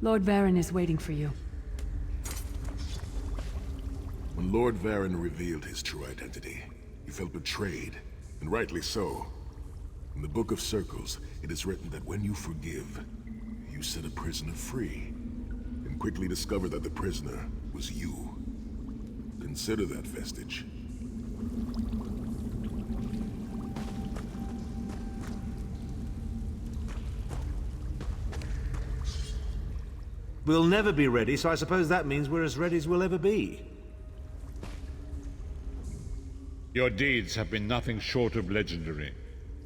Lord Varen is waiting for you. When Lord Varen revealed his true identity, he felt betrayed, and rightly so. In the Book of Circles, it is written that when you forgive, you set a prisoner free, and quickly discover that the prisoner was you. Consider that vestige. We'll never be ready, so I suppose that means we're as ready as we'll ever be. Your deeds have been nothing short of legendary.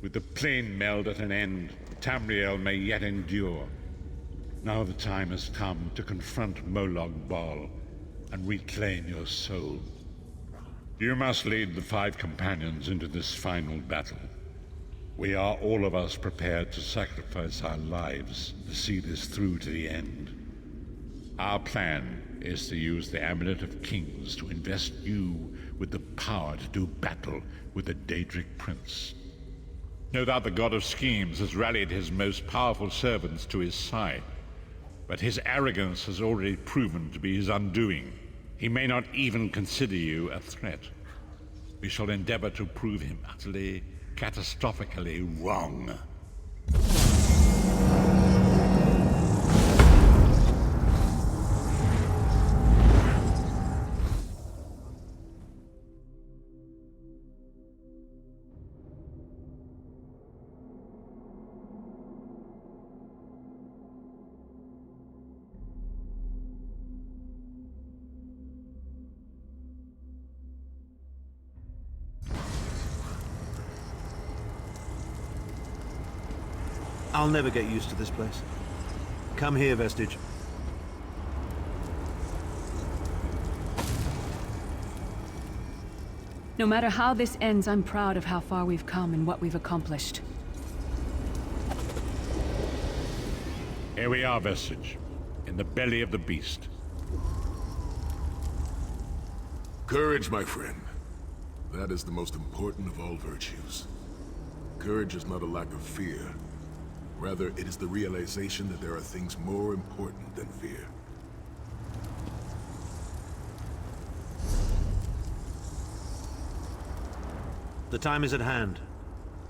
With the plane meld at an end, Tamriel may yet endure. Now the time has come to confront Molag Bal and reclaim your soul. You must lead the 5 companions into this final battle. We are all of us prepared to sacrifice our lives to see this through to the end. Our plan is to use the Amulet of Kings to invest you with the power to do battle with the Daedric Prince. No doubt the God of Schemes has rallied his most powerful servants to his side, but his arrogance has already proven to be his undoing. He may not even consider you a threat. We shall endeavor to prove him utterly, catastrophically wrong. I'll never get used to this place. Come here, Vestige. No matter how this ends, I'm proud of how far we've come and what we've accomplished. Here we are, Vestige, in the belly of the beast. Courage, my friend. That is the most important of all virtues. Courage is not a lack of fear. Rather, it is the realization that there are things more important than fear. The time is at hand.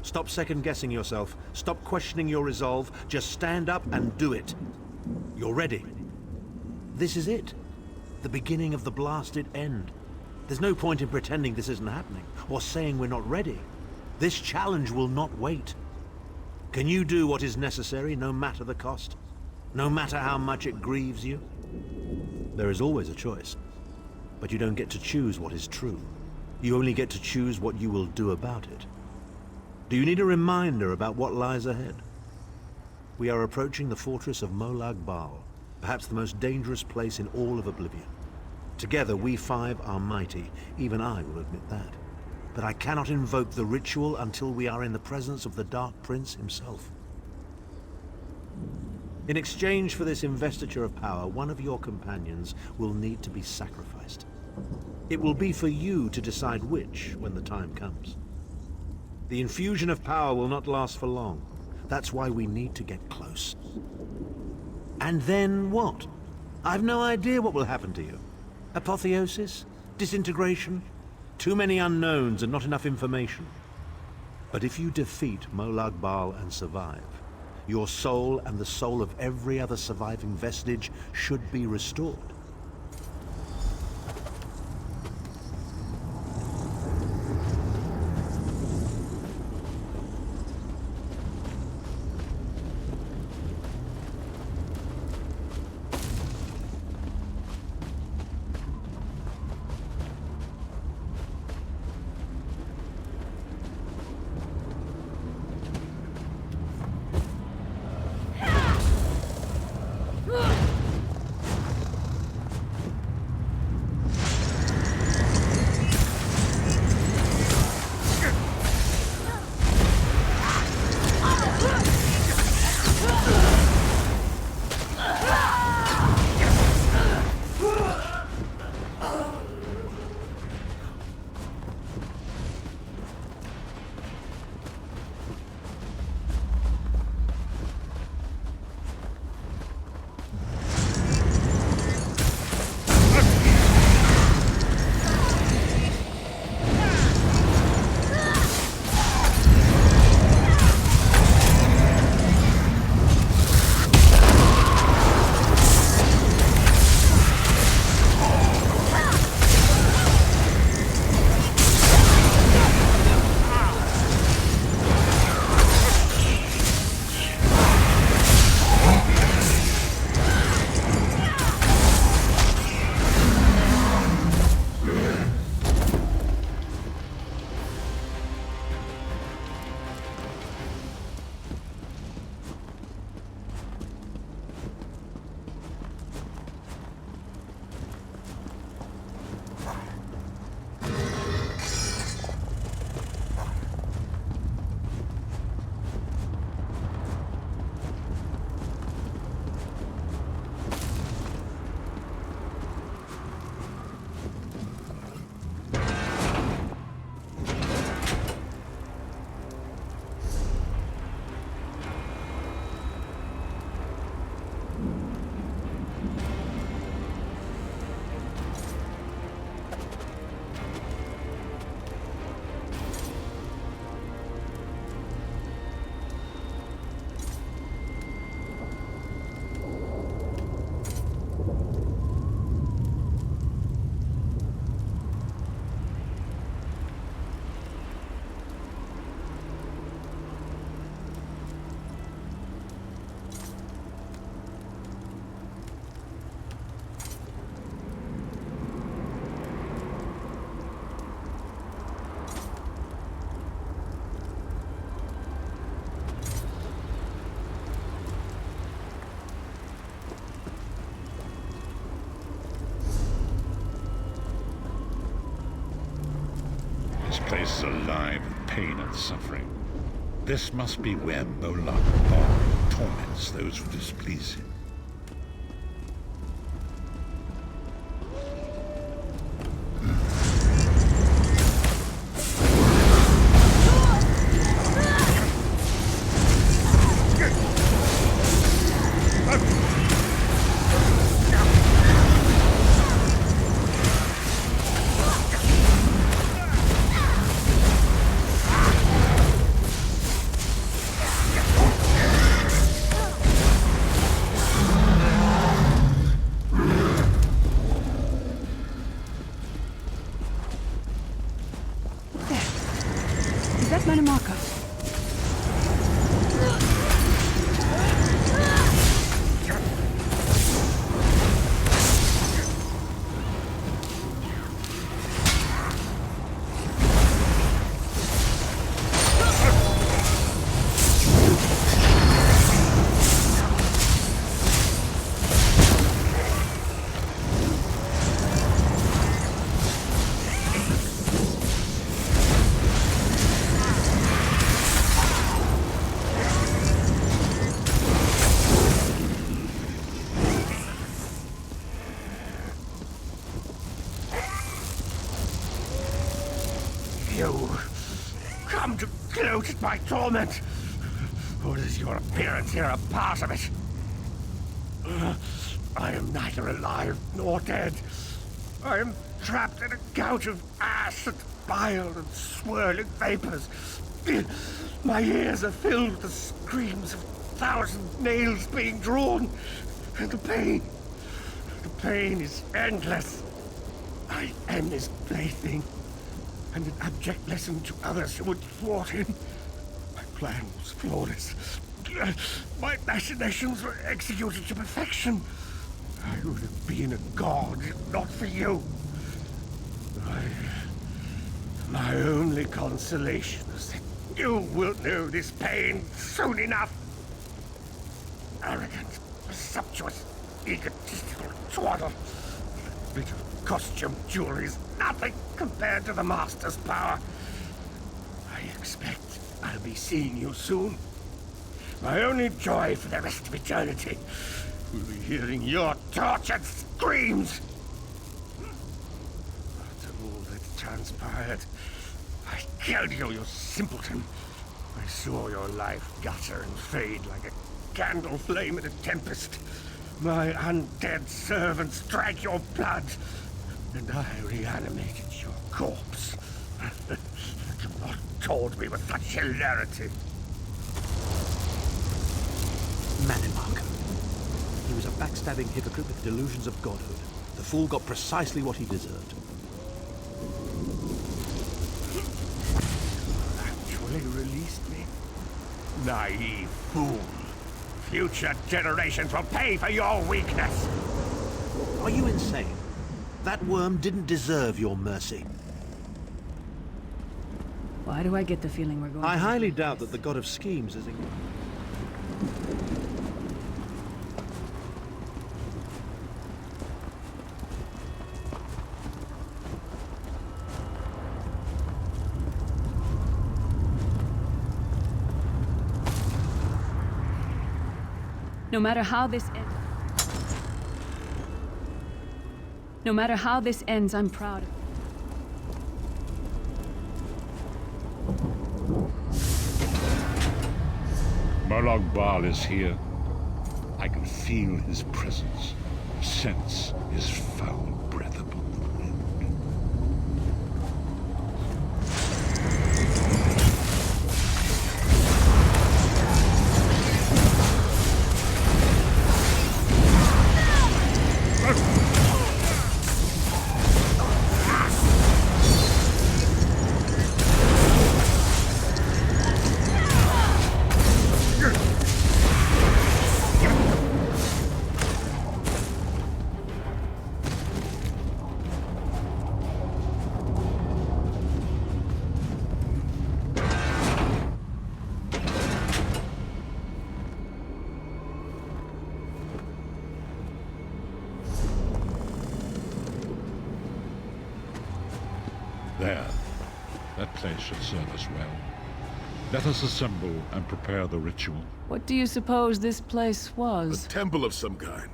Stop second-guessing yourself. Stop questioning your resolve. Just stand up and do it. You're ready. This is it. The beginning of the blasted end. There's no point in pretending this isn't happening, or saying we're not ready. This challenge will not wait. Can you do what is necessary, no matter the cost? No matter how much it grieves you? There is always a choice, but you don't get to choose what is true. You only get to choose what you will do about it. Do you need a reminder about what lies ahead? We are approaching the fortress of Molag Bal, perhaps the most dangerous place in all of Oblivion. Together, we 5 are mighty, even I will admit that. But I cannot invoke the ritual until we are in the presence of the Dark Prince himself. In exchange for this investiture of power, one of your companions will need to be sacrificed. It will be for you to decide which when the time comes. The infusion of power will not last for long. That's why we need to get close. And then what? I've no idea what will happen to you. Apotheosis? Disintegration? Too many unknowns and not enough information. But if you defeat Molag Bal and survive, your soul and the soul of every other surviving vestige should be restored. beasts alive with pain and suffering. This must be where Molag Bal torments those who displease him. Is that Manamaka? You come to gloat at my torment, or is your appearance here a part of it? I am neither alive nor dead. I am trapped in a gout of ash and bile and swirling vapors. My ears are filled with the screams of 1,000 nails being drawn, and the pain is endless. I am his plaything, and an abject lesson to others who would thwart him. My plan was flawless. My machinations were executed to perfection. I would have been a god if not for you. My only consolation is that you will know this pain soon enough. Arrogant, presumptuous, egotistical twaddle. That bit of costume jewelry is nothing compared to the Master's power. I expect I'll be seeing you soon. My only joy for the rest of eternity will be hearing your tortured screams. After all that transpired, I killed you, you simpleton. I saw your life gutter and fade like a candle flame in a tempest. My undead servants drank your blood, and I reanimated your corpse. You have not told me with such hilarity. Manamaka. He was a backstabbing hypocrite with delusions of godhood. The fool got precisely what he deserved. Actually released me? Naive fool. Future generations will pay for your weakness. Are you insane? That worm didn't deserve your mercy. Why do I get the feeling we're going I to highly regret doubt this? that the god of schemes is... No matter how this ends, I'm proud of Molag Bal is here. I can feel his presence, sense his foul breath upon the wind. say should serve us well. Let us assemble and prepare the ritual. What do you suppose this place A was? temple of some kind.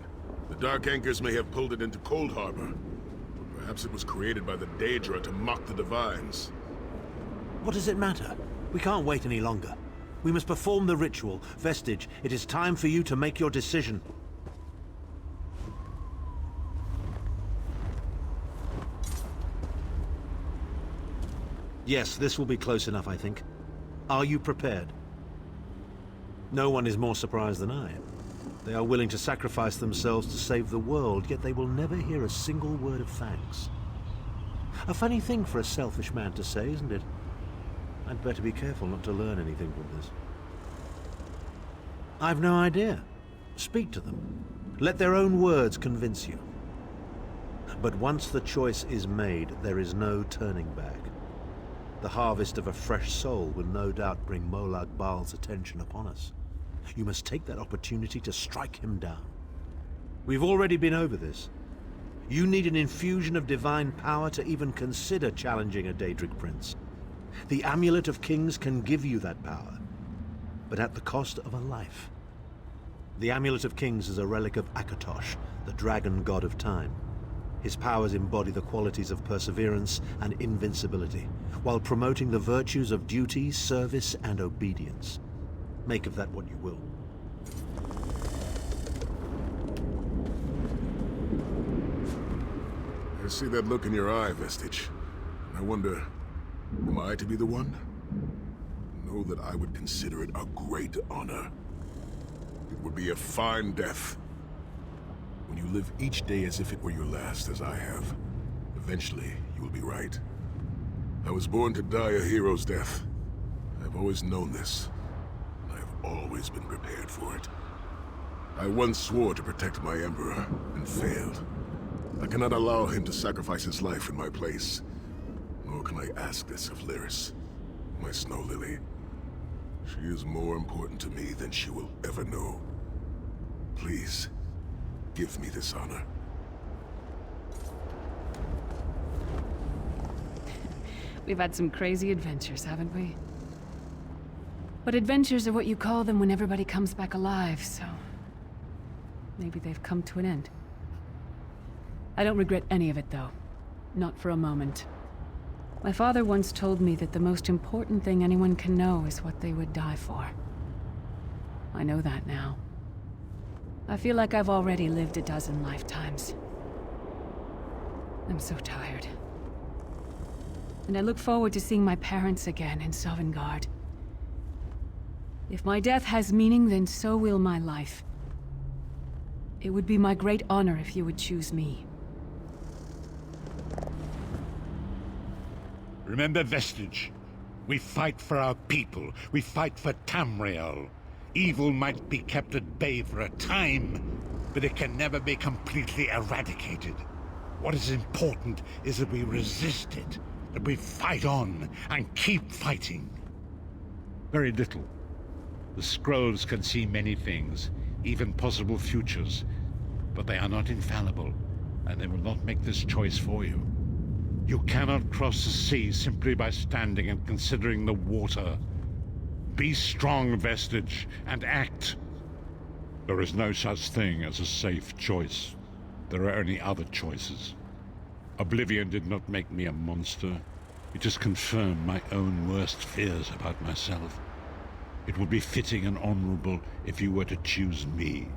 The Dark Anchors may have pulled it into Cold Harbor. Or perhaps it was created by the Daedra to mock the Divines. What does it matter? We can't wait any longer. We must perform the ritual. Vestige, it is time for you to make your decision. Yes, this will be close enough, I think. Are you prepared? No one is more surprised than I am. They are willing to sacrifice themselves to save the world, yet they will never hear a single word of thanks. A funny thing for a selfish man to say, isn't it? I'd better be careful not to learn anything from this. I've no idea. Speak to them. Let their own words convince you. But once the choice is made, there is no turning back. The harvest of a fresh soul will no doubt bring Molag Bal's attention upon us. You must take that opportunity to strike him down. We've already been over this. You need an infusion of divine power to even consider challenging a Daedric prince. The Amulet of Kings can give you that power, but at the cost of a life. The Amulet of Kings is a relic of Akatosh, the dragon god of time. His powers embody the qualities of perseverance and invincibility, while promoting the virtues of duty, service, and obedience. Make of that what you will. I see that look in your eye, Vestige. I wonder, am I to be the one? Know that I would consider it a great honor. It would be a fine death. When you live each day as if it were your last, as I have, eventually you will be right. I was born to die a hero's death. I've always known this. I have always been prepared for it. I once swore to protect my Emperor, and failed. I cannot allow him to sacrifice his life in my place. Nor can I ask this of Lyris, my snow lily. She is more important to me than she will ever know. Please, give me this honor. We've had some crazy adventures, haven't we? But adventures are what you call them when everybody comes back alive, so... maybe they've come to an end. I don't regret any of it, though. Not for a moment. My father once told me that the most important thing anyone can know is what they would die for. I know that now. I feel like I've already lived a dozen lifetimes. I'm so tired. And I look forward to seeing my parents again in Sovngarde. If my death has meaning, then so will my life. It would be my great honor if you would choose me. Remember, Vestige. We fight for our people. We fight for Tamriel. Evil might be kept at bay for a time, but it can never be completely eradicated. What is important is that we resist it, that we fight on and keep fighting. Very little. The scrolls can see many things, even possible futures, but they are not infallible, and they will not make this choice for you. You cannot cross the sea simply by standing and considering the water. Be strong, Vestige, and act. There is no such thing as a safe choice. There are only other choices. Oblivion did not make me a monster. It just confirmed my own worst fears about myself. It would be fitting and honorable if you were to choose me.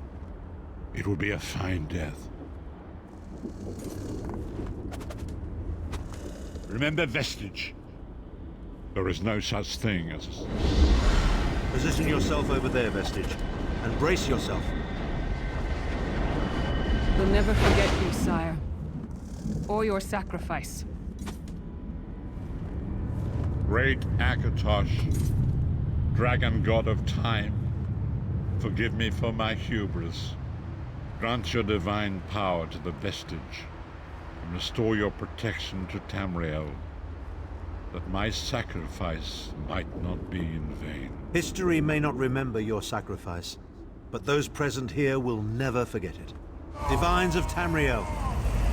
It would be a fine death. Remember, Vestige. There is no such thing as a... Position yourself over there, Vestige, and brace yourself. We'll never forget you, sire. Or your sacrifice. Great Akatosh, dragon god of time, forgive me for my hubris. Grant your divine power to the Vestige, and restore your protection to Tamriel, that my sacrifice might not be in vain. History may not remember your sacrifice, but those present here will never forget it. Divines of Tamriel,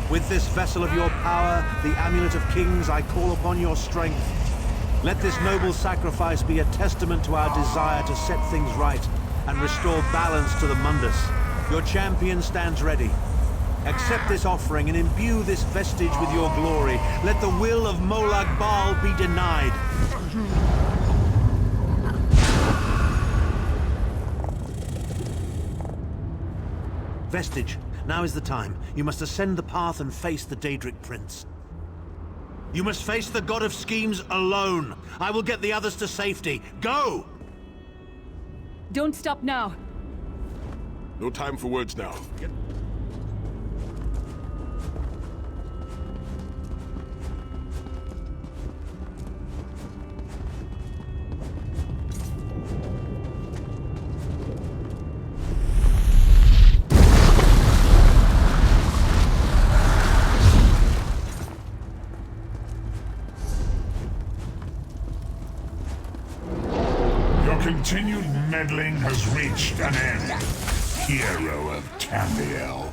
with this vessel of your power, the Amulet of Kings, I call upon your strength. Let this noble sacrifice be a testament to our desire to set things right and restore balance to the Mundus. Your champion stands ready. Accept this offering and imbue this vestige with your glory. Let the will of Molag Bal be denied. Vestige, now is the time. You must ascend the path and face the Daedric Prince. You must face the God of Schemes alone. I will get the others to safety. Go! Don't stop now. No time for words now. Your continued meddling has reached an end, hero of Tamriel.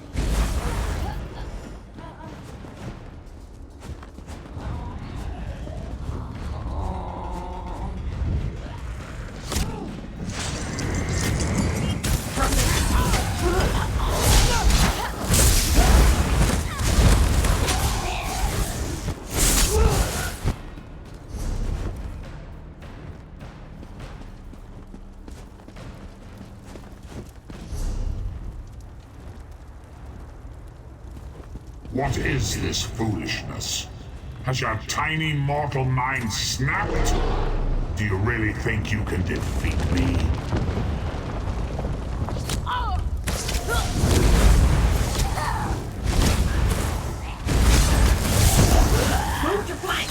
What is this foolishness? Has your tiny mortal mind snapped? Do you really think you can defeat me? Move to flank!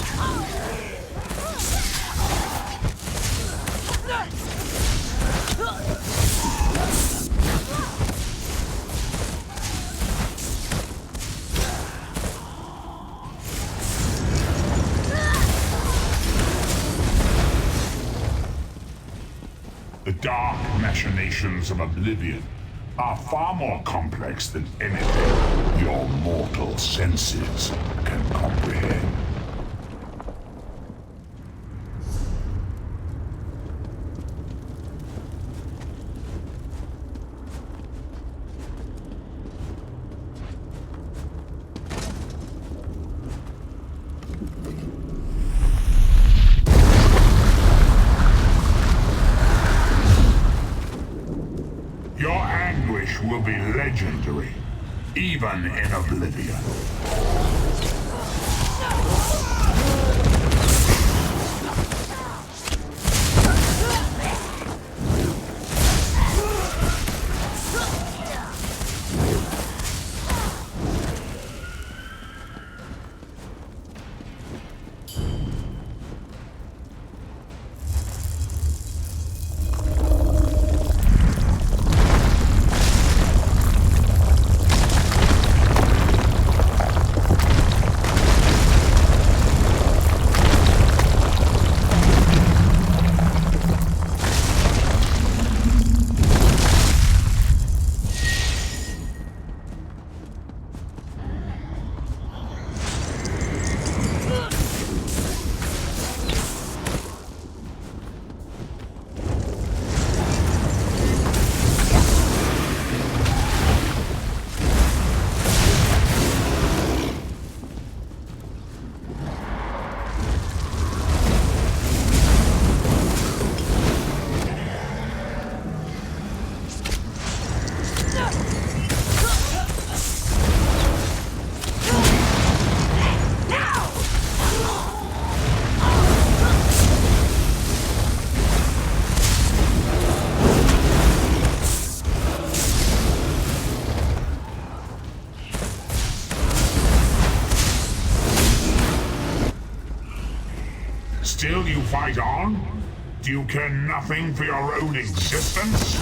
The dark machinations of Oblivion are far more complex than anything your mortal senses can comprehend. Your anguish will be legendary, even in Oblivion. Still you fight on? Do you care nothing for your own existence?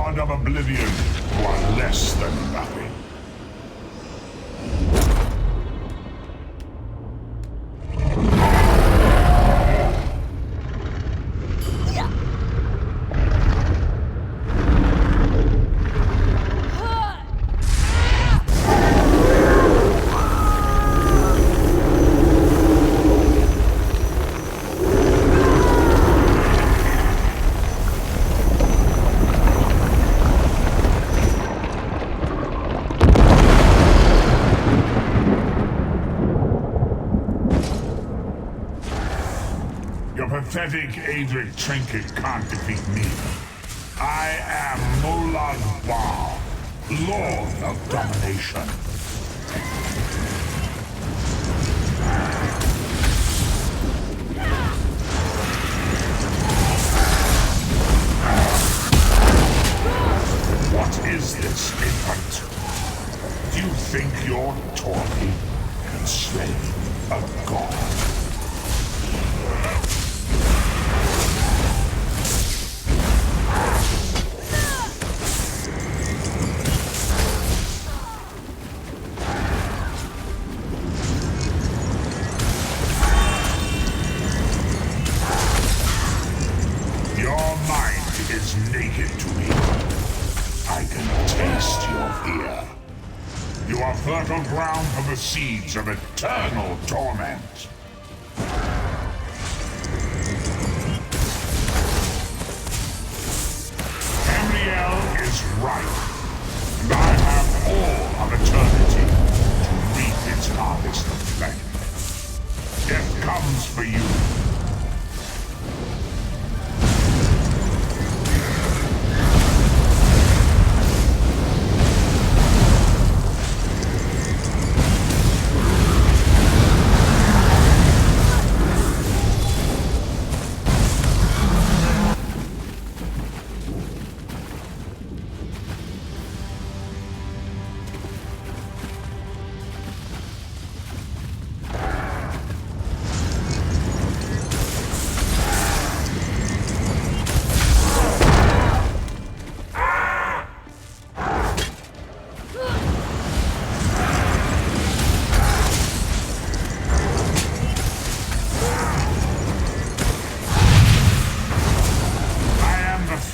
God of Oblivion, who are less than nothing. Your pathetic Adric trinket can't defeat me. I am Molag Lord of Domination. What is this, infant? Do you think your toy can slay a god? Your mind is naked to me. I can taste your fear. You are fertile ground for the seeds of eternal torment. Tamriel is right, and I have all of eternity to reap its harvest of flame. Death comes for you.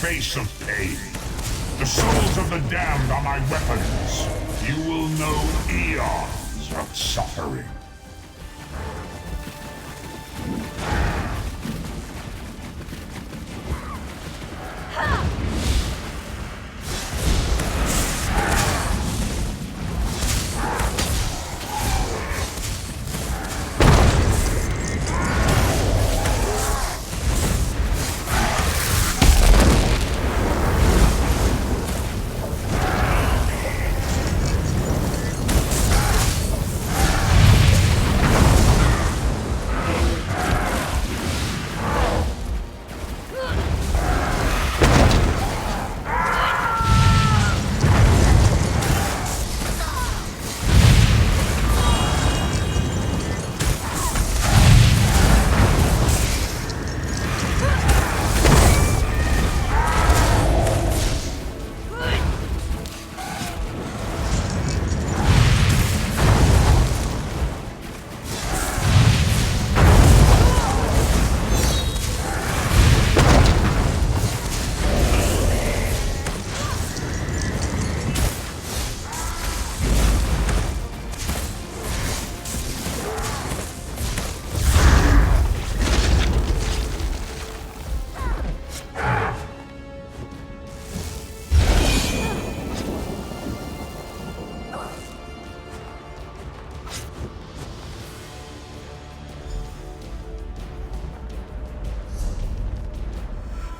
Face of pain. The souls of the damned are my weapons. You will know eons of suffering.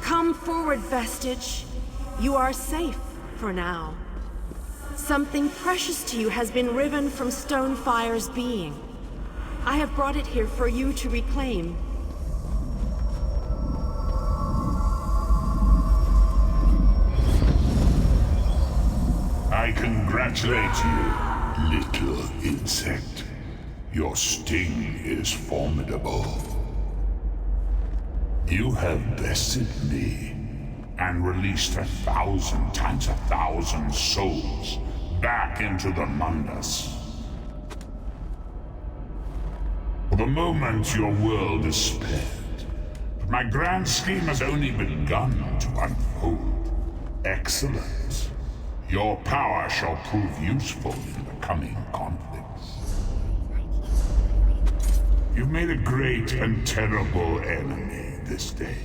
Come forward, Vestige. You are safe for now. Something precious to you has been riven from Stonefire's being. I have brought it here for you to reclaim. I congratulate you, little insect. Your sting is formidable. You have bested me, and released 1,000 times 1,000 souls back into the Mundus. For the moment, your world is spared, but my grand scheme has only begun to unfold. Excellent. Your power shall prove useful in the coming conflicts. You've made a great and terrible enemy this day.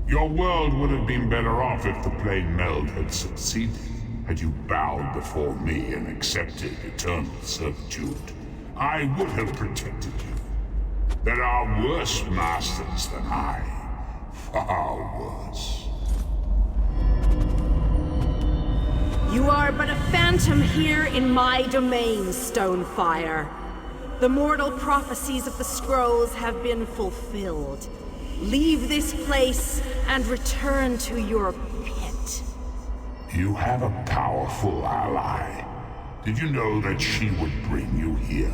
Your world would have been better off if the plane meld had succeeded, had you bowed before me and accepted eternal servitude. I would have protected you. There are worse masters than I. Far worse. You are but a phantom here in my domain, Stonefire. The mortal prophecies of the scrolls have been fulfilled. Leave this place and return to your pit. You have a powerful ally. Did you know that she would bring you here?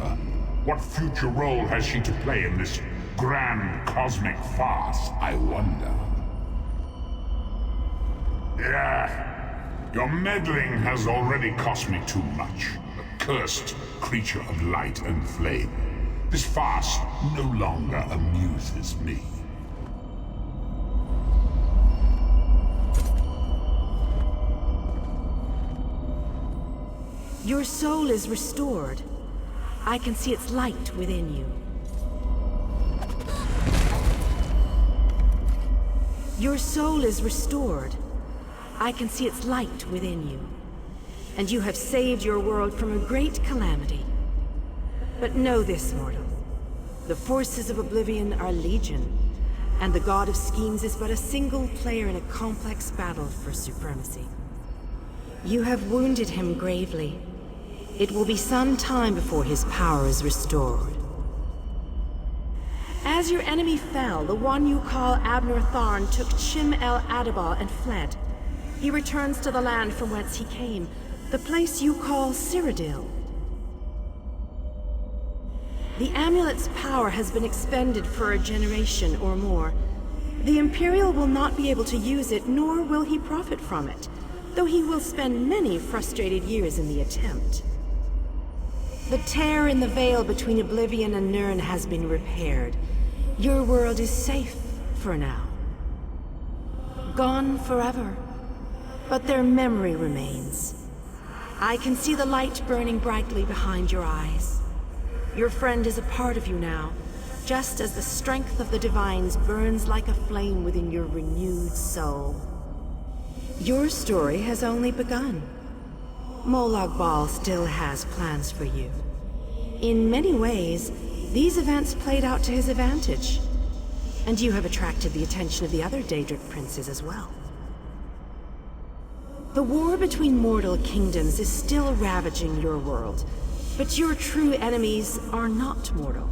What future role has she to play in this grand cosmic farce, I wonder? Yeah, your meddling has already cost me too much. A cursed creature of light and flame. This farce no longer amuses me. Your soul is restored. I can see its light within you. Your soul is restored. I can see its light within you. And you have saved your world from a great calamity. But know this, mortal. The forces of Oblivion are legion, and the God of Schemes is but a single player in a complex battle for supremacy. You have wounded him gravely. It will be some time before his power is restored. As your enemy fell, the one you call Abner Tharn took Chim El Adabal and fled. He returns to the land from whence he came, the place you call Cyrodiil. The amulet's power has been expended for a generation or more. The Imperial will not be able to use it, nor will he profit from it, though he will spend many frustrated years in the attempt. The tear in the veil between Oblivion and Nirn has been repaired. Your world is safe for now. Gone forever, but their memory remains. I can see the light burning brightly behind your eyes. Your friend is a part of you now, just as the strength of the Divines burns like a flame within your renewed soul. Your story has only begun. Molag Bal still has plans for you. In many ways, these events played out to his advantage. And you have attracted the attention of the other Daedric princes as well. The war between mortal kingdoms is still ravaging your world, but your true enemies are not mortal.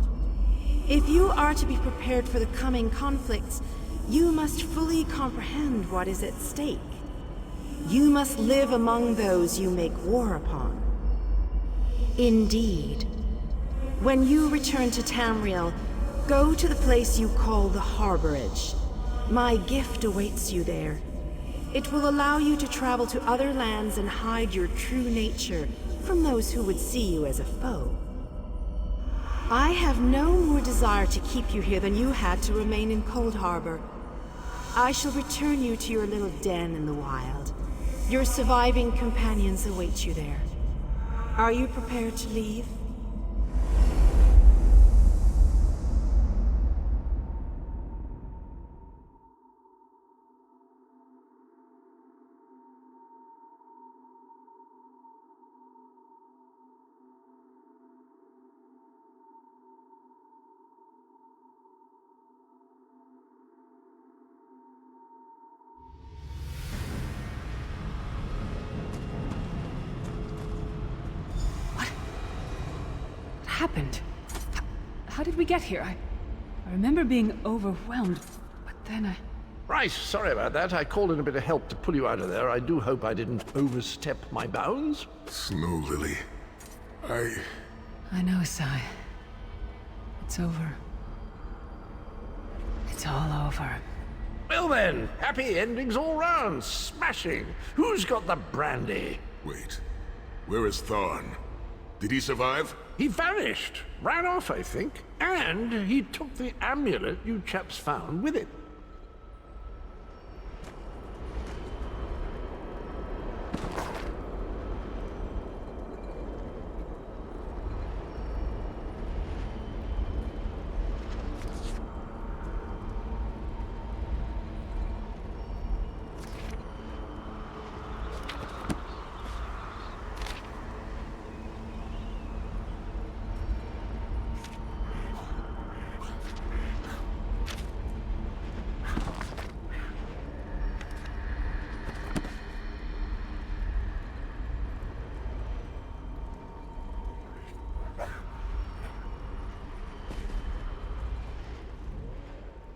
If you are to be prepared for the coming conflicts, you must fully comprehend what is at stake. You must live among those you make war upon. Indeed. When you return to Tamriel, go to the place you call the Harborage. My gift awaits you there. It will allow you to travel to other lands and hide your true nature from those who would see you as a foe. I have no more desire to keep you here than you had to remain in Cold Harbor. I shall return you to your little den in the wild. Your surviving companions await you there. Are you prepared to leave? Happened? How did we get here? I remember being overwhelmed, but then I... Right, sorry about that. I called in a bit of help to pull you out of there. I do hope I didn't overstep my bounds. Snow Lily. I know, Sai. It's over. It's all over. Well then, happy endings all round. Smashing. Who's got the brandy? Wait. Where is Thorn? Did he survive? He vanished. Ran off, I think. And he took the amulet you chaps found with it.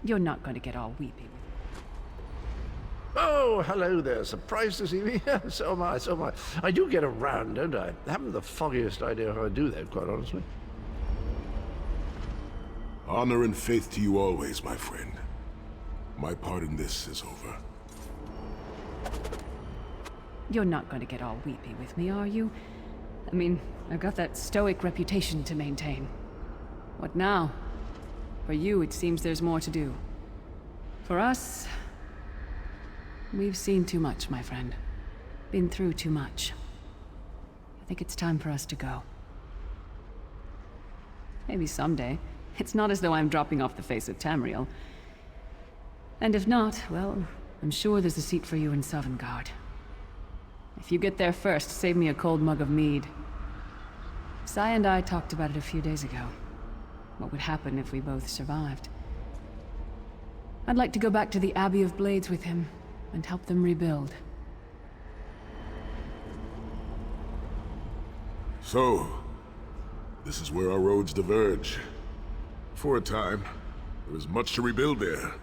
You're not going to get all weepy. Oh, hello there. Surprised to see me? So am I, so am I. I do get around, don't I? I haven't the foggiest idea how I do that, quite honestly. Honor and faith to you always, my friend. My part in this is over. You're not going to get all weepy with me, are you? I mean, I've got that stoic reputation to maintain. What now? For you, it seems there's more to do. For us, we've seen too much, my friend. Been through too much. I think it's time for us to go. Maybe someday. It's not as though I'm dropping off the face of Tamriel. And if not, well, I'm sure there's a seat for you in Sovngarde. If you get there first, save me a cold mug of mead. Sai and I talked about it a few days ago. What would happen if we both survived? I'd like to go back to the Abbey of Blades with him and help them rebuild. So, this is where our roads diverge. For a time, there was much to rebuild there,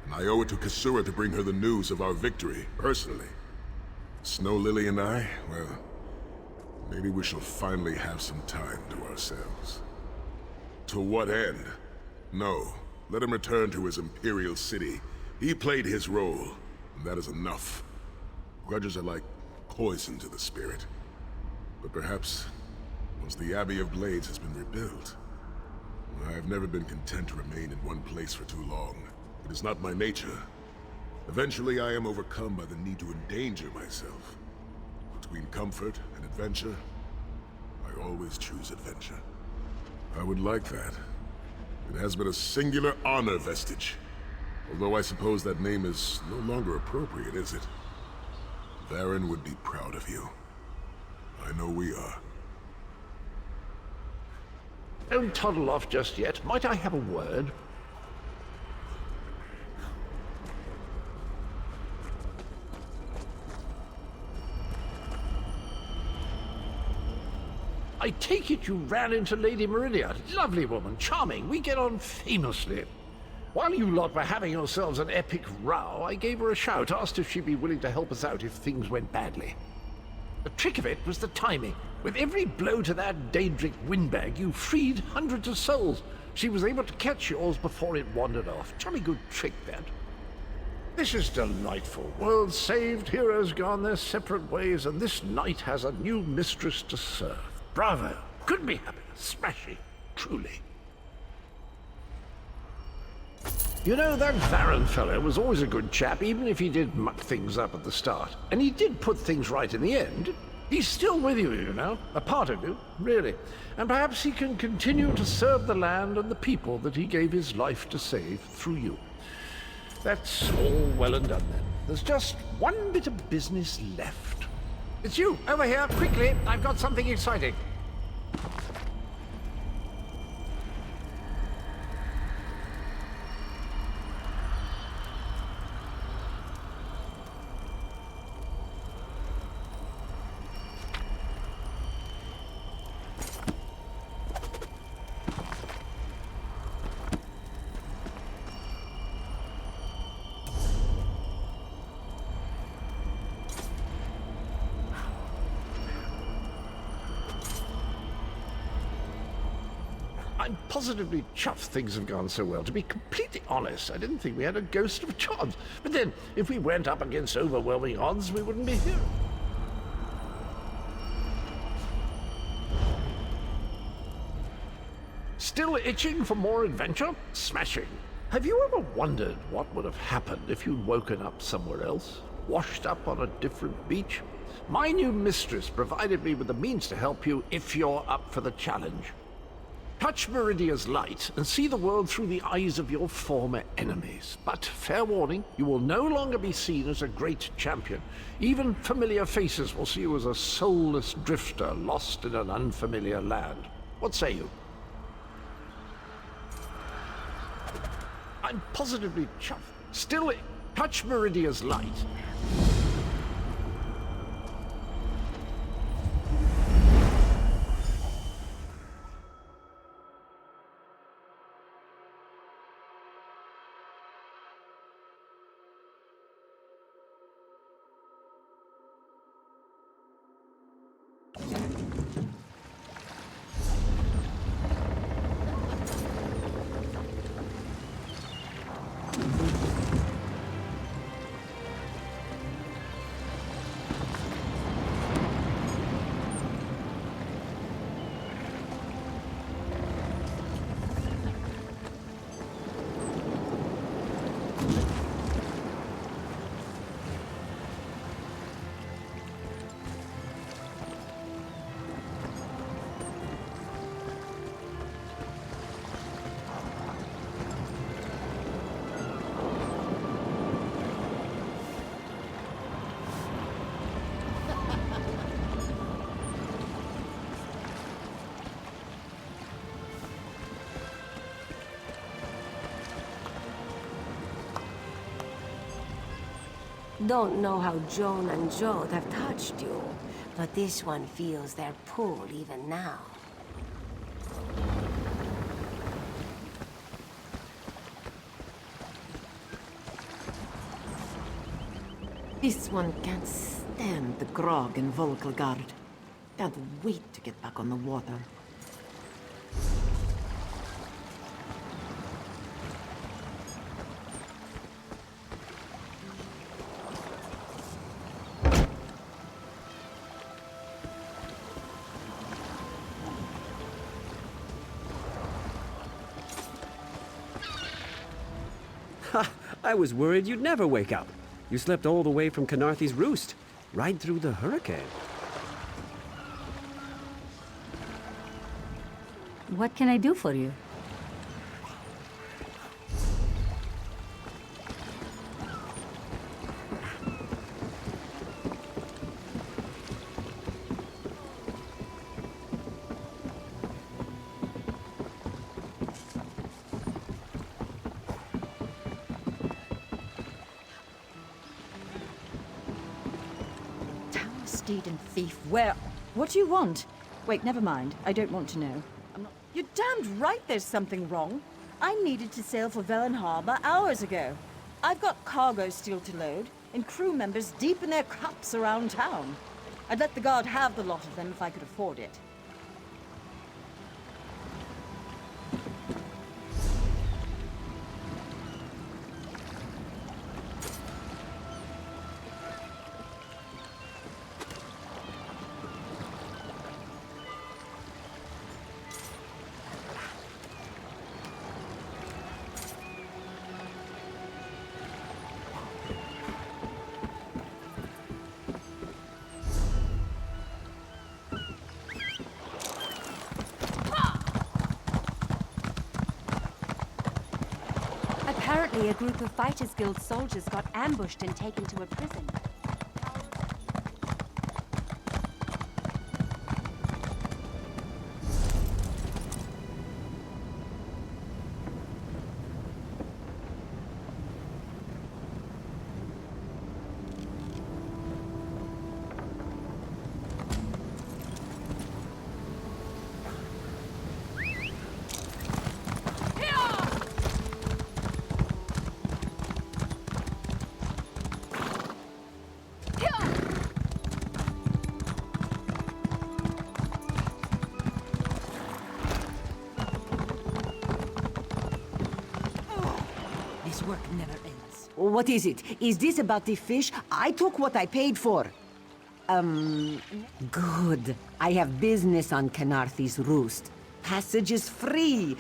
and I owe it to Kasura to bring her the news of our victory, personally. Snow Lily and I, well, maybe we shall finally have some time to ourselves. To what end? No, let him return to his Imperial city. He played his role, and that is enough. Grudges are like poison to the spirit. But perhaps, once the Abbey of Blades has been rebuilt, I have never been content to remain in one place for too long. It is not my nature. Eventually, I am overcome by the need to endanger myself. Between comfort and adventure, I always choose adventure. I would like that. It has been a singular honor, Vestige. Although I suppose that name is no longer appropriate, is it? Varen would be proud of you. I know we are. Don't toddle off just yet. Might I have a word? I take it you ran into Lady Meridia. Lovely woman, charming. We get on famously. While you lot were having yourselves an epic row, I gave her a shout, asked if she'd be willing to help us out if things went badly. The trick of it was the timing. With every blow to that Daedric windbag, you freed hundreds of souls. She was able to catch yours before it wandered off. Jolly good trick, that. This is delightful. World saved, heroes gone their separate ways, and this knight has a new mistress to serve. Bravo. Couldn't be happier. Smashing. Truly. You know, that Varen fellow was always a good chap, even if he did muck things up at the start. And he did put things right in the end. He's still with you, you know. A part of you, really. And perhaps he can continue to serve the land and the people that he gave his life to save through you. That's all well and done, then. There's just one bit of business left. It's you, over here, quickly. I've got something exciting. I'm positively chuffed things have gone so well. To be completely honest, I didn't think we had a ghost of a chance. But then, if we went up against overwhelming odds, we wouldn't be here. Still itching for more adventure? Smashing. Have you ever wondered what would have happened if you'd woken up somewhere else? Washed up on a different beach? My new mistress provided me with the means to help you if you're up for the challenge. Touch Meridia's light and see the world through the eyes of your former enemies. But fair warning, you will no longer be seen as a great champion. Even familiar faces will see you as a soulless drifter lost in an unfamiliar land. What say you? I'm positively chuffed. Still, touch Meridia's light. Don't know how Joan and Jode have touched you, but this one feels their pull even now. This one can't stand the grog in Volkelgard. Can't wait to get back on the water. I was worried you'd never wake up. You slept all the way from Canarthy's roost, right through the hurricane. What can I do for you? Steed and thief, where? What do you want? Wait, never mind. I don't want to know. I'm not... You're damned right there's something wrong. I needed to sail for Velen Harbor hours ago. I've got cargo still to load, and crew members deep in their cups around town. I'd let the guard have the lot of them if I could afford it. Apparently, a group of Fighters Guild soldiers got ambushed and taken to a prison. This work never ends. What is it? Is this about the fish? I took what I paid for. Good. I have business on Canarthy's Roost. Passage is free.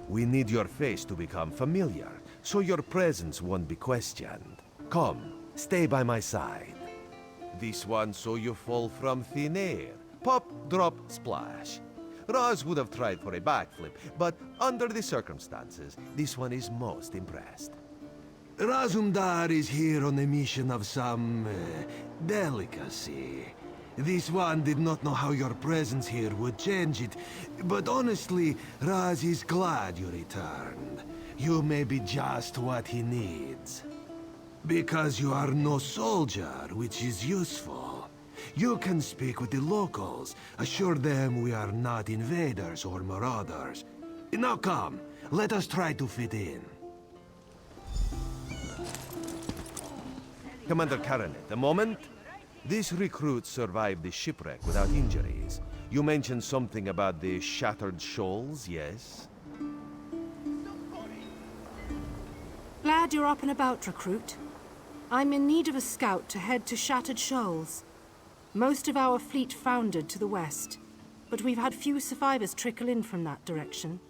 We need your face to become familiar, so your presence won't be questioned. Come, stay by my side. This one so you fall from thin air. Pop, drop, splash. Roz would have tried for a backflip, but under the circumstances, this one is most impressed. Razumdar is here on a mission of some delicacy. This one did not know how your presence here would change it, but honestly, Raz is glad you returned. You may be just what he needs. Because you are no soldier, which is useful. You can speak with the locals, assure them we are not invaders or marauders. Now come, let us try to fit in. Commander Caranet, a moment. This recruit survived the shipwreck without injuries. You mentioned something about the shattered shoals, yes? Glad you're up and about, recruit. I'm in need of a scout to head to Shattered Shoals. Most of our fleet foundered to the west, but we've had few survivors trickle in from that direction.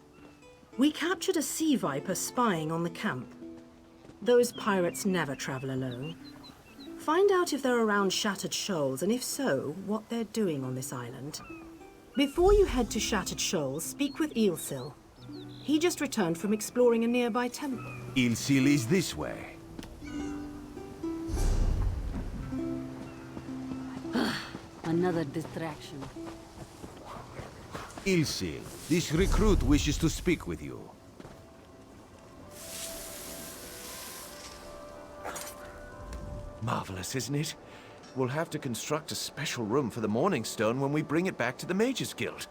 We captured a sea viper spying on the camp. Those pirates never travel alone. Find out if they're around Shattered Shoals, and if so, what they're doing on this island. Before you head to Shattered Shoals, speak with Eelsil. He just returned from exploring a nearby temple. Eelsil is this way. Another distraction. Eelsil, this recruit wishes to speak with you. Marvelous, isn't it? We'll have to construct a special room for the Morning Stone when we bring it back to the Mages Guild.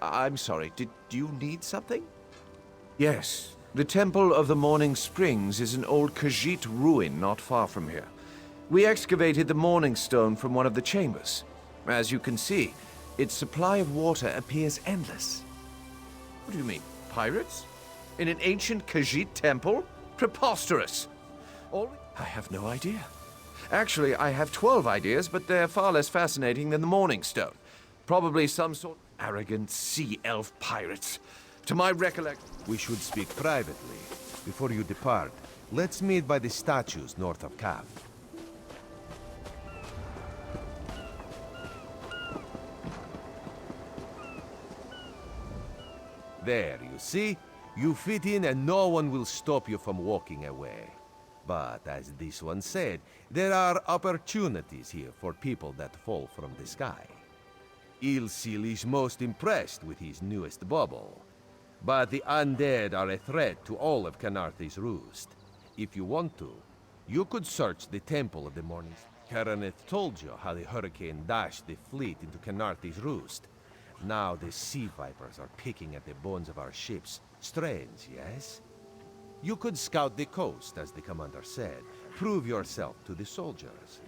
I'm sorry, did you need something? Yes. The Temple of the Morning Springs is an old Khajiit ruin not far from here. We excavated the Morning Stone from one of the chambers. As you can see, its supply of water appears endless. What do you mean, pirates? In an ancient Khajiit temple? Preposterous! I have no idea. Actually, I have 12 ideas, but they're far less fascinating than the Morning Stone. Probably some sort of arrogant sea elf pirates. To my recollection... We should speak privately. Before you depart, let's meet by the statues north of camp. There, you see? You fit in and no one will stop you from walking away. But as this one said, there are opportunities here for people that fall from the sky. Eelsil is most impressed with his newest bauble. But the undead are a threat to all of Canarthy's Roost. If you want to, you could search the Temple of the Morning. Karaneth told you how the hurricane dashed the fleet into Canarthy's Roost. Now the sea vipers are picking at the bones of our ships. Strange, yes? You could scout the coast, as the commander said. Prove yourself to the soldiers.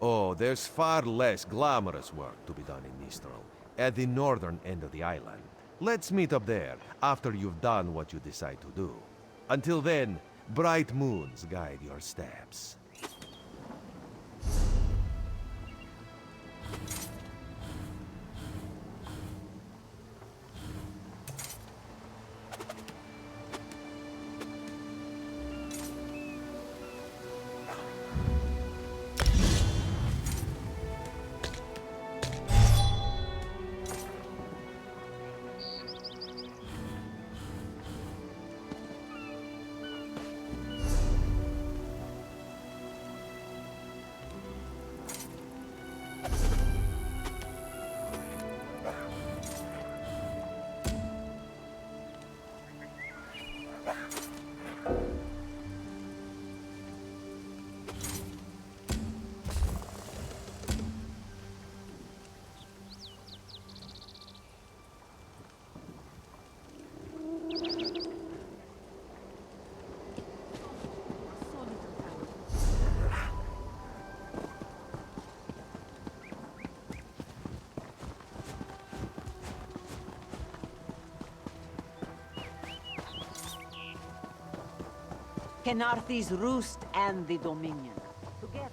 Oh, there's far less glamorous work to be done in Mistral, at the northern end of the island. Let's meet up there, after you've done what you decide to do. Until then, bright moons guide your steps. Kenarthi's Roost and the Dominion. Together.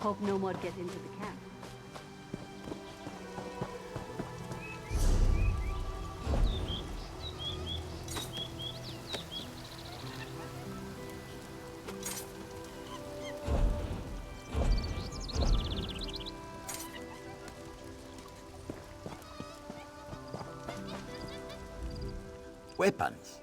Hope no more get into the camp. Weapons.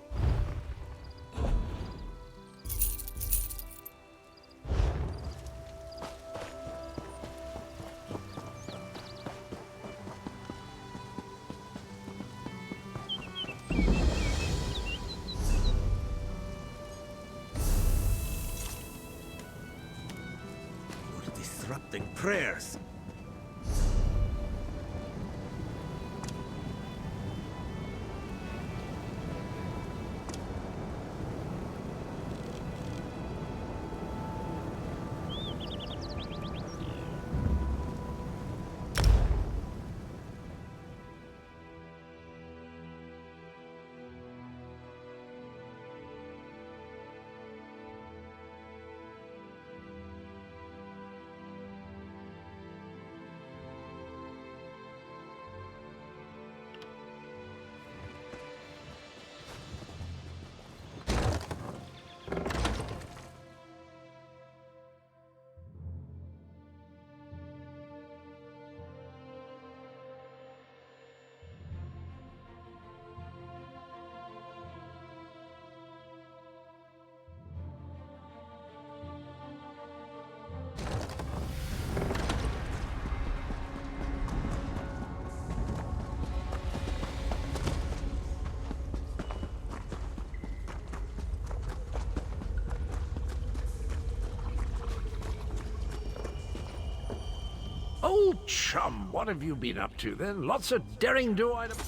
You're disrupting prayers. Old chum, what have you been up to then? Lots of daring-do items.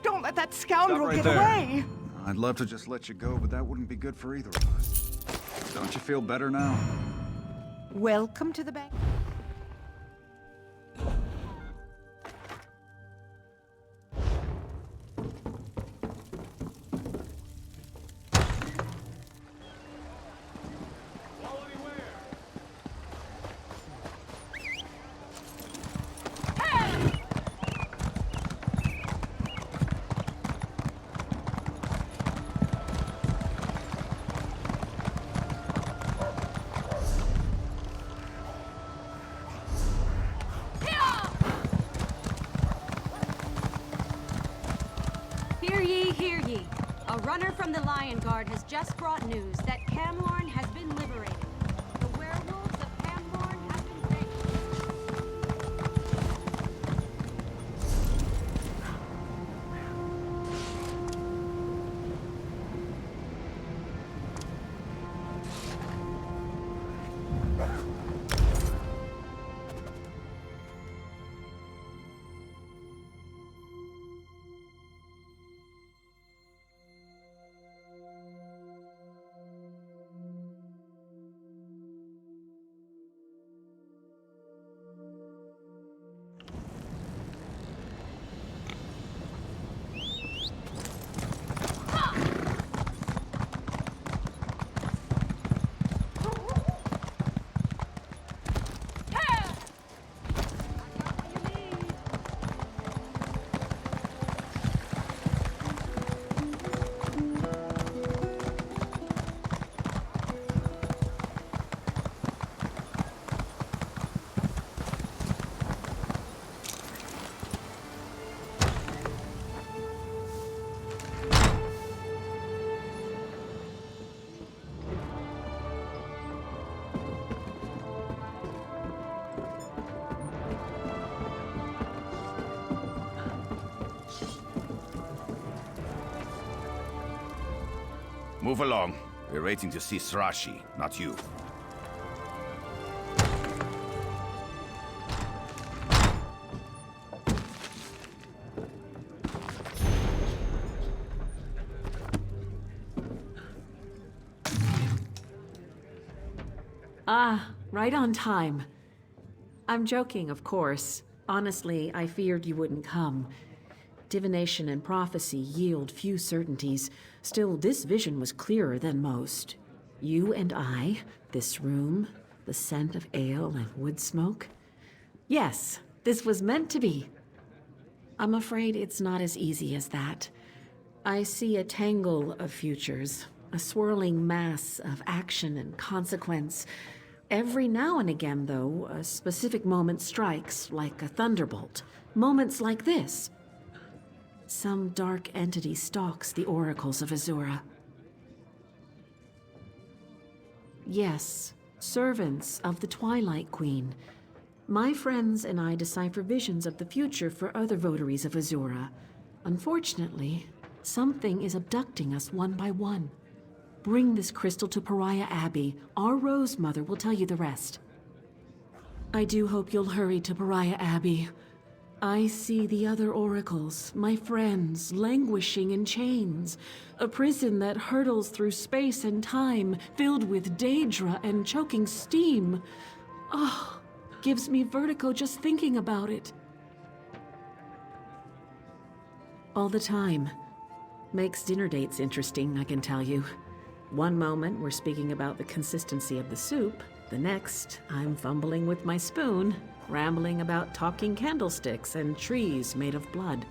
Don't let that scoundrel Stop right get there. away! I'd love to just let you go, but that wouldn't be good for either of us. Don't you feel better now? Welcome to the bank. runner from the Lion Guard has just brought news that Camlorn has been liberated. The werewolves of Camlorn have been taken. Move along. We're waiting to see Srashi, not you. Ah, right on time. I'm joking, of course. Honestly, I feared you wouldn't come. Divination and prophecy yield few certainties. Still, this vision was clearer than most. You and I, this room, the scent of ale and wood smoke. Yes, this was meant to be. I'm afraid it's not as easy as that. I see a tangle of futures, a swirling mass of action and consequence. Every now and again, though, a specific moment strikes like a thunderbolt. Moments like this. Some dark entity stalks the oracles of Azura. Yes, servants of the Twilight Queen. My friends and I decipher visions of the future for other votaries of Azura. Unfortunately, something is abducting us one by one. Bring this crystal to Pariah Abbey. Our Rose Mother will tell you the rest. I do hope you'll hurry to Pariah Abbey. I see the other oracles, my friends, languishing in chains. A prison that hurtles through space and time, filled with Daedra and choking steam. Oh, gives me vertigo just thinking about it. All the time. Makes dinner dates interesting, I can tell you. One moment, we're speaking about the consistency of the soup. The next, I'm fumbling with my spoon, rambling about talking candlesticks and trees made of blood.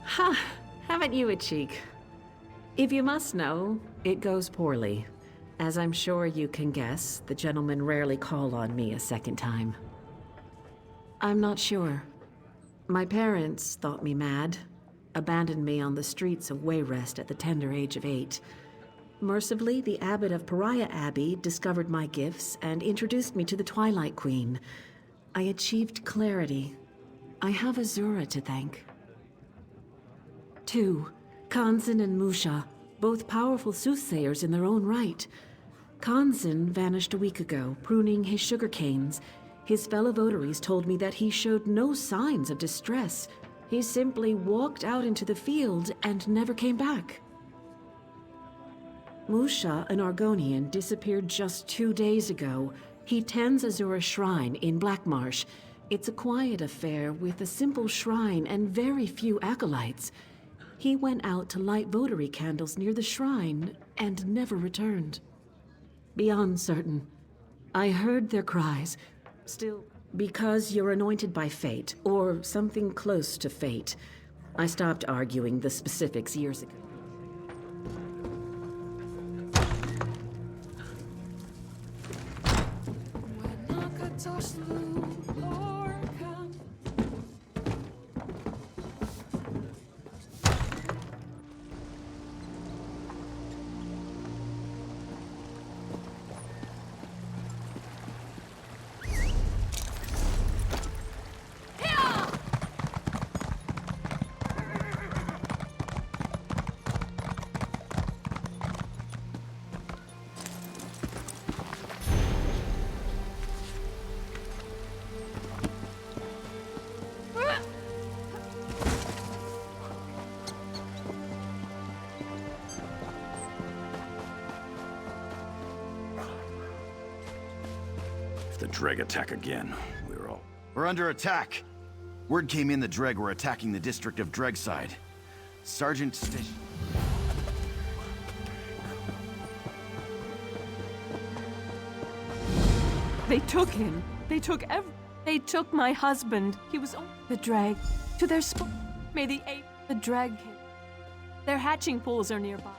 Ha! Haven't you a cheek? If you must know, it goes poorly. As I'm sure you can guess, the gentlemen rarely call on me a second time. I'm not sure. My parents thought me mad, abandoned me on the streets of Wayrest at the tender age of 8. Mercifully, the abbot of Pariah Abbey discovered my gifts and introduced me to the Twilight Queen. I achieved clarity. I have Azura to thank. 2. Kanzan and Musha, both powerful soothsayers in their own right. Kanzan vanished a week ago, pruning his sugar canes. His fellow votaries told me that he showed no signs of distress. He simply walked out into the field and never came back. Musha, an Argonian, disappeared just 2 days ago. He tends Azura's shrine in Blackmarsh. It's a quiet affair with a simple shrine and very few acolytes. He went out to light votary candles near the shrine and never returned. Beyond certain. I heard their cries. Still, because you're anointed by fate, or something close to fate. I stopped arguing the specifics years ago. the Dreg attack again. We're all... We're under attack. Word came in the Dreg were attacking the district of Dregside. Sergeant Stitch... They took him. They took my husband. He was on the drag. To their May the ape the drag came. Their hatching pools are nearby.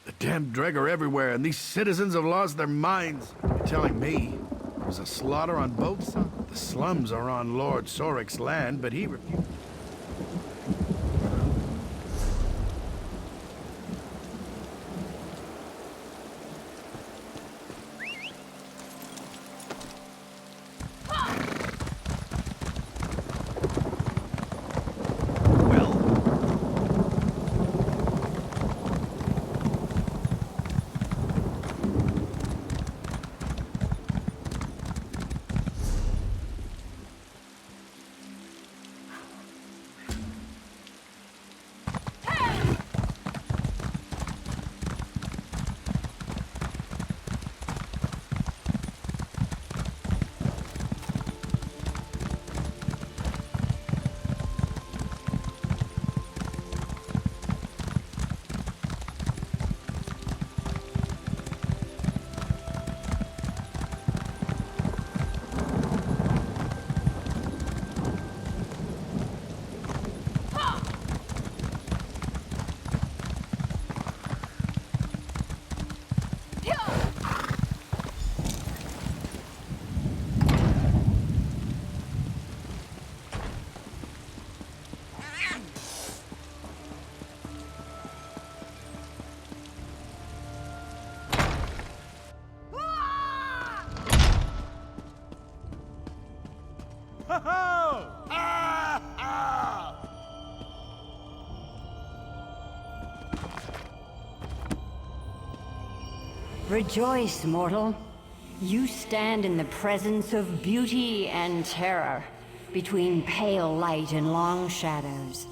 The damn Dreg are everywhere, and these citizens have lost their minds. You're telling me there's a slaughter on both sides? The slums are on Lord Sorik's land, but he refused. Rejoice, mortal. You stand in the presence of beauty and terror, between pale light and long shadows.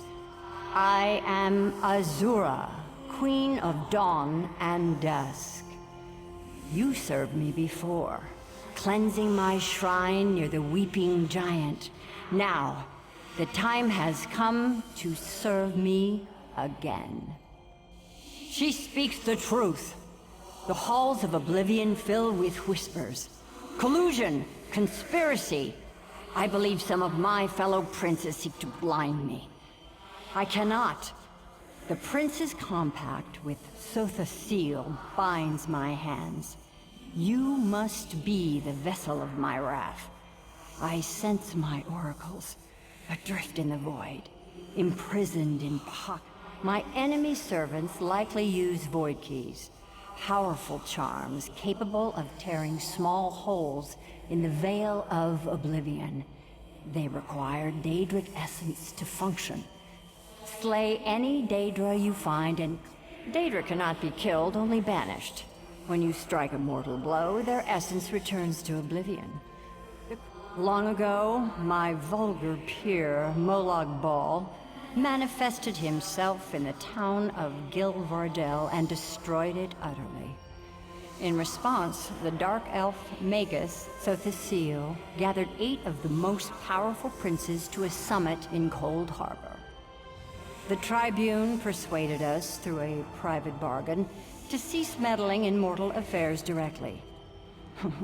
I am Azura, Queen of Dawn and Dusk. You served me before, cleansing my shrine near the Weeping Giant. Now, the time has come to serve me again. She speaks the truth. The halls of Oblivion fill with whispers. Collusion, conspiracy. I believe some of my fellow princes seek to blind me. I cannot. The prince's compact with Sotha Seal binds my hands. You must be the vessel of my wrath. I sense my oracles, adrift in the void, imprisoned in pocket. My enemy servants likely use void keys. Powerful charms capable of tearing small holes in the veil of oblivion. They require Daedric essence to function. Slay any Daedra you find, and Daedra cannot be killed, only banished. When you strike a mortal blow, their essence returns to oblivion. Long ago, my vulgar peer, Molag Bal, manifested himself in the town of Gilvardel and destroyed it utterly. In response, the Dark Elf Magus Sothasil gathered 8 of the most powerful princes to a summit in Cold Harbor. The Tribune persuaded us, through a private bargain, to cease meddling in mortal affairs directly.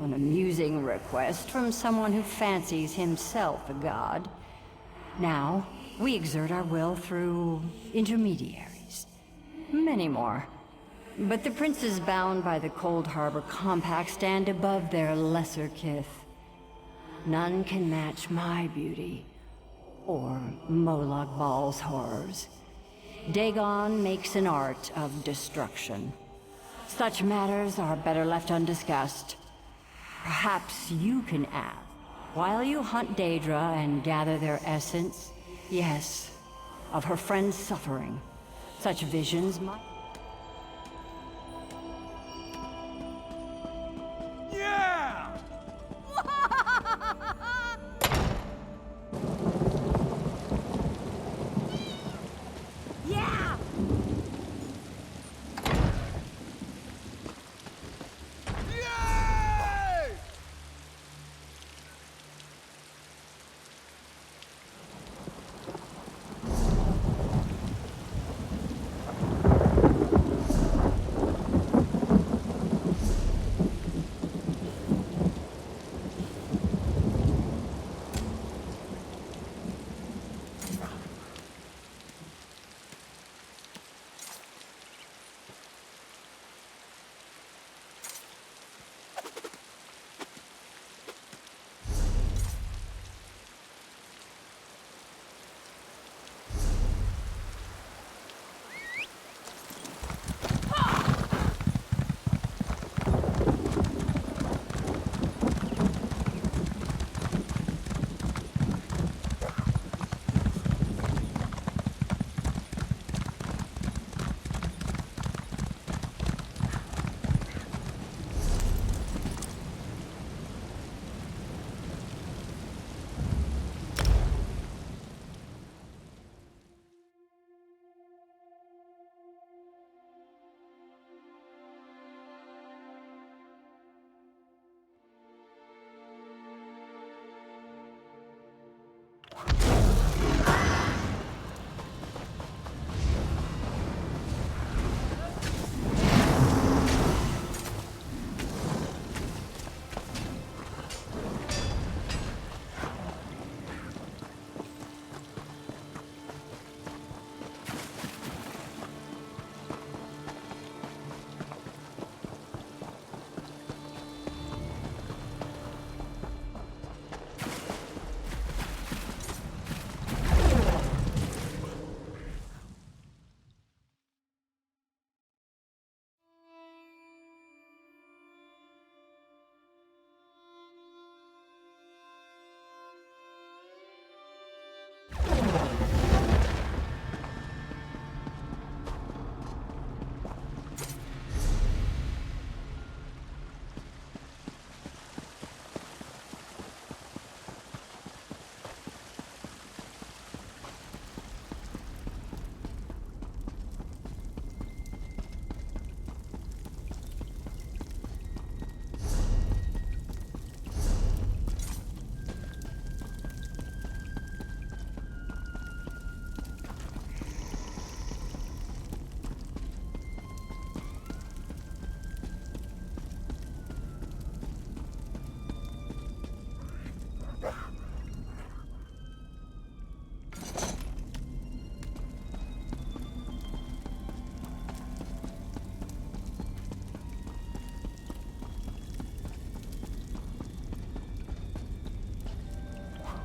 An amusing request from someone who fancies himself a god. Now, we exert our will through intermediaries. Many more. But the princes bound by the Cold Harbor Compact stand above their lesser kith. None can match my beauty, or Molag Bal's horrors. Dagon makes an art of destruction. Such matters are better left undiscussed. Perhaps you can add, while you hunt Daedra and gather their essence, yes, of her friend's suffering. Such visions might... Yeah! Yeah!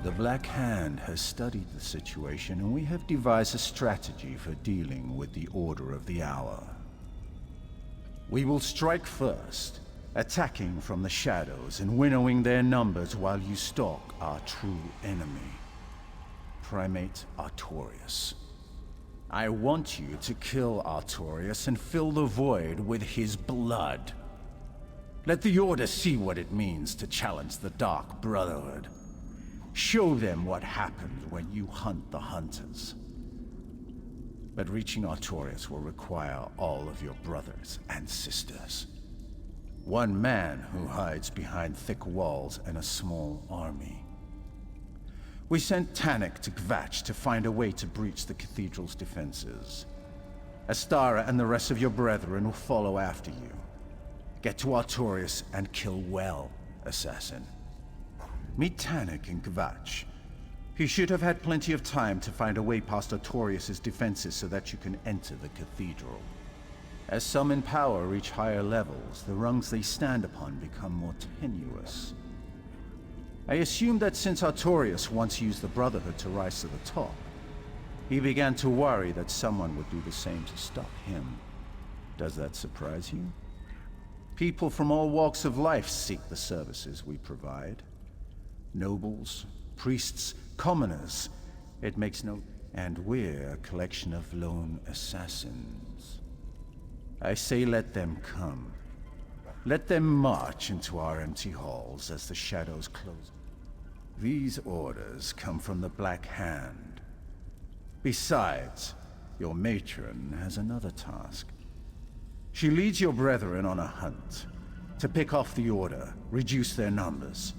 The Black Hand has studied the situation, and we have devised a strategy for dealing with the Order of the Hour. We will strike first, attacking from the shadows and winnowing their numbers while you stalk our true enemy, Primate Artorias. I want you to kill Artorias and fill the void with his blood. Let the Order see what it means to challenge the Dark Brotherhood. Show them what happens when you hunt the Hunters. But reaching Artorias will require all of your brothers and sisters. One man who hides behind thick walls and a small army. We sent Tannic to Kvatch to find a way to breach the cathedral's defenses. Astara and the rest of your brethren will follow after you. Get to Artorias and kill well, assassin. Meet Tannic in Kvatch. He should have had plenty of time to find a way past Artorias' defenses so that you can enter the cathedral. As some in power reach higher levels, the rungs they stand upon become more tenuous. I assume that since Artorias once used the Brotherhood to rise to the top, he began to worry that someone would do the same to stop him. Does that surprise you? People from all walks of life seek the services we provide. Nobles, priests, commoners. It makes no... And we're a collection of lone assassins. I say let them come. Let them march into our empty halls as the shadows close. These orders come from the Black Hand. Besides, your matron has another task. She leads your brethren on a hunt to pick off the Order, reduce their numbers.